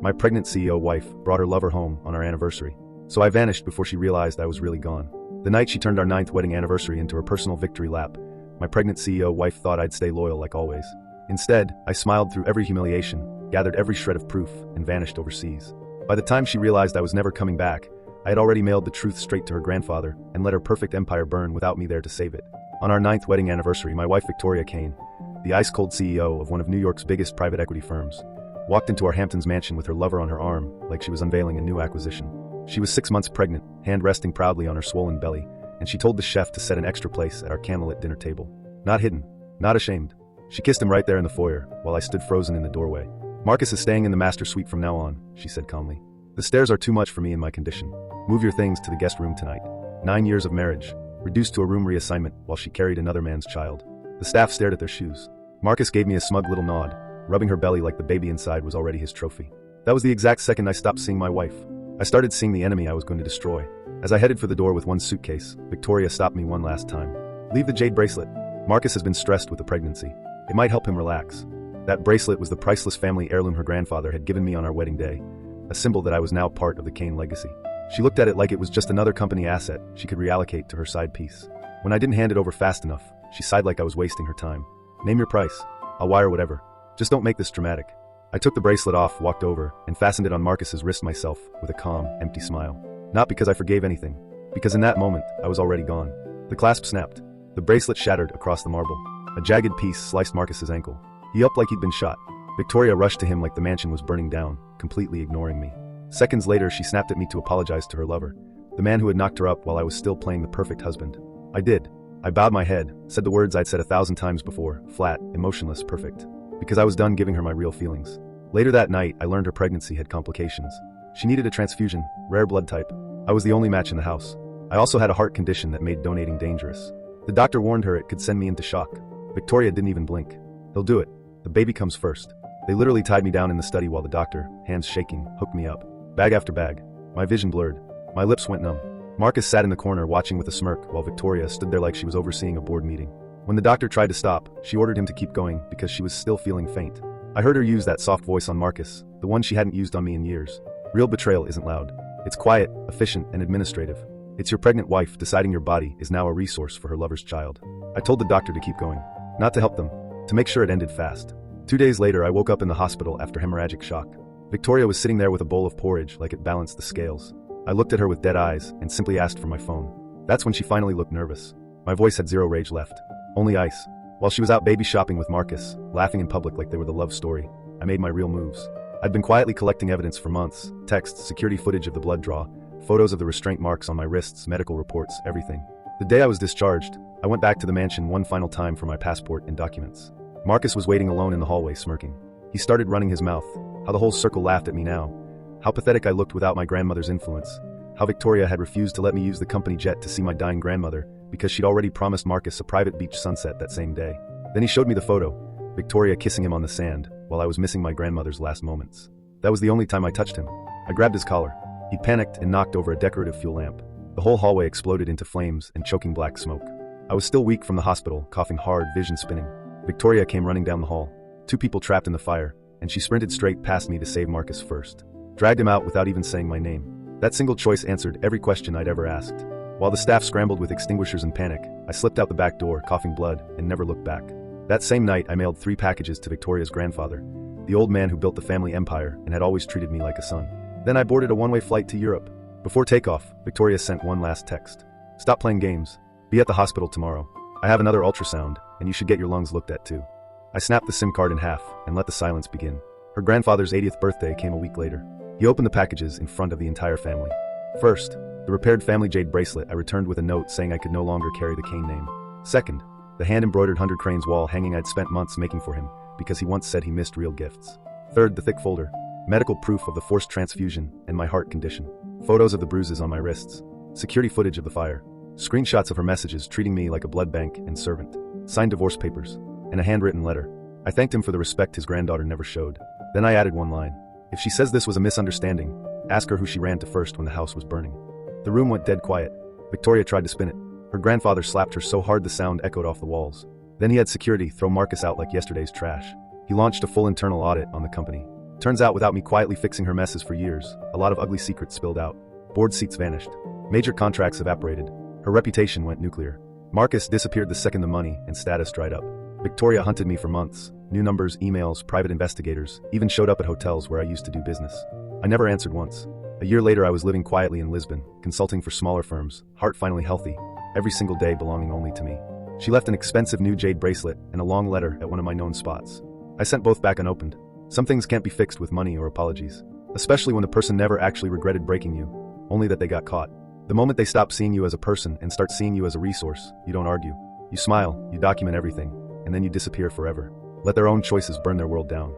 My pregnant CEO wife brought her lover home on our anniversary. So I vanished before she realized I was really gone. The night she turned our 9th wedding anniversary into her personal victory lap, my pregnant CEO wife thought I'd stay loyal like always. Instead, I smiled through every humiliation, gathered every shred of proof, and vanished overseas. By the time she realized I was never coming back, I had already mailed the truth straight to her grandfather and let her perfect empire burn without me there to save it. On our 9th wedding anniversary, my wife Victoria Kane, the ice-cold CEO of one of New York's biggest private equity firms, walked into our Hamptons mansion with her lover on her arm like she was unveiling a new acquisition. She was 6 months pregnant, hand resting proudly on her swollen belly, and she told the chef to set an extra place at our candlelit dinner table. Not hidden, not ashamed. She kissed him right there in the foyer, while I stood frozen in the doorway. "Marcus is staying in the master suite from now on," she said calmly. "The stairs are too much for me in my condition. Move your things to the guest room tonight." 9 years of marriage, reduced to a room reassignment while she carried another man's child. The staff stared at their shoes. Marcus gave me a smug little nod, rubbing her belly like the baby inside was already his trophy. That was the exact second I stopped seeing my wife. I started seeing the enemy I was going to destroy. As I headed for the door with one suitcase, Victoria stopped me one last time. "Leave the jade bracelet. Marcus has been stressed with the pregnancy. It might help him relax." That bracelet was the priceless family heirloom her grandfather had given me on our wedding day, a symbol that I was now part of the Kane legacy. She looked at it like it was just another company asset she could reallocate to her side piece. When I didn't hand it over fast enough, she sighed like I was wasting her time. "Name your price. I'll wire whatever. Just don't make this dramatic." I took the bracelet off, walked over, and fastened it on Marcus's wrist myself with a calm, empty smile. Not because I forgave anything, because in that moment, I was already gone. The clasp snapped. The bracelet shattered across the marble. A jagged piece sliced Marcus's ankle. He upped like he'd been shot. Victoria rushed to him like the mansion was burning down, completely ignoring me. Seconds later, she snapped at me to apologize to her lover, the man who had knocked her up while I was still playing the perfect husband. I did. I bowed my head, said the words I'd said 1,000 times before, flat, emotionless, perfect. Because I was done giving her my real feelings. Later that night, I learned her pregnancy had complications. She needed a transfusion, rare blood type. I was the only match in the house. I also had a heart condition that made donating dangerous. The doctor warned her it could send me into shock. Victoria didn't even blink. "He'll do it. The baby comes first." They literally tied me down in the study while the doctor, hands shaking, hooked me up. Bag after bag. My vision blurred. My lips went numb. Marcus sat in the corner watching with a smirk while Victoria stood there like she was overseeing a board meeting. When the doctor tried to stop, she ordered him to keep going because she was still feeling faint. I heard her use that soft voice on Marcus, the one she hadn't used on me in years. Real betrayal isn't loud. It's quiet, efficient, and administrative. It's your pregnant wife deciding your body is now a resource for her lover's child. I told the doctor to keep going. Not to help them, to make sure it ended fast. 2 days later, I woke up in the hospital after hemorrhagic shock. Victoria was sitting there with a bowl of porridge like it balanced the scales. I looked at her with dead eyes and simply asked for my phone. That's when she finally looked nervous. My voice had zero rage left. Only ice. While she was out baby shopping with Marcus, laughing in public like they were the love story, I made my real moves. I'd been quietly collecting evidence for months, texts, security footage of the blood draw, photos of the restraint marks on my wrists, medical reports, everything. The day I was discharged, I went back to the mansion one final time for my passport and documents. Marcus was waiting alone in the hallway, smirking. He started running his mouth. How the whole circle laughed at me now. How pathetic I looked without my grandmother's influence. How Victoria had refused to let me use the company jet to see my dying grandmother because she'd already promised Marcus a private beach sunset that same day. Then he showed me the photo, Victoria kissing him on the sand, while I was missing my grandmother's last moments. That was the only time I touched him. I grabbed his collar. He panicked and knocked over a decorative fuel lamp. The whole hallway exploded into flames and choking black smoke. I was still weak from the hospital, coughing hard, vision spinning. Victoria came running down the hall. 2 people trapped in the fire, and she sprinted straight past me to save Marcus first. Dragged him out without even saying my name. That single choice answered every question I'd ever asked. While the staff scrambled with extinguishers in panic, I slipped out the back door, coughing blood, and never looked back. That same night, I mailed 3 packages to Victoria's grandfather, the old man who built the family empire and had always treated me like a son. Then I boarded a one-way flight to Europe. Before takeoff, Victoria sent one last text. "Stop playing games. Be at the hospital tomorrow. I have another ultrasound, and you should get your lungs looked at too." I snapped the SIM card in half and let the silence begin. Her grandfather's 80th birthday came a week later. He opened the packages in front of the entire family. First, the repaired family jade bracelet I returned with a note saying I could no longer carry the Kane name. Second, the hand-embroidered 100 Cranes wall hanging I'd spent months making for him because he once said he missed real gifts. Third, the thick folder, medical proof of the forced transfusion and my heart condition. Photos of the bruises on my wrists. Security footage of the fire. Screenshots of her messages treating me like a blood bank and servant. Signed divorce papers. And a handwritten letter. I thanked him for the respect his granddaughter never showed. Then I added one line. If she says this was a misunderstanding, ask her who she ran to first when the house was burning. The room went dead quiet. Victoria tried to spin it. Her grandfather slapped her so hard the sound echoed off the walls. Then he had security throw Marcus out like yesterday's trash. He launched a full internal audit on the company. Turns out without me quietly fixing her messes for years, a lot of ugly secrets spilled out. Board seats vanished. Major contracts evaporated. Her reputation went nuclear. Marcus disappeared the second the money and status dried up. Victoria hunted me for months. New numbers, emails, private investigators, even showed up at hotels where I used to do business. I never answered once. A year later I was living quietly in Lisbon, consulting for smaller firms, heart finally healthy, every single day belonging only to me. She left an expensive new jade bracelet and a long letter at one of my known spots. I sent both back unopened. Some things can't be fixed with money or apologies, especially when the person never actually regretted breaking you, only that they got caught. The moment they stop seeing you as a person and start seeing you as a resource, you don't argue. You smile, you document everything, and then you disappear forever. Let their own choices burn their world down.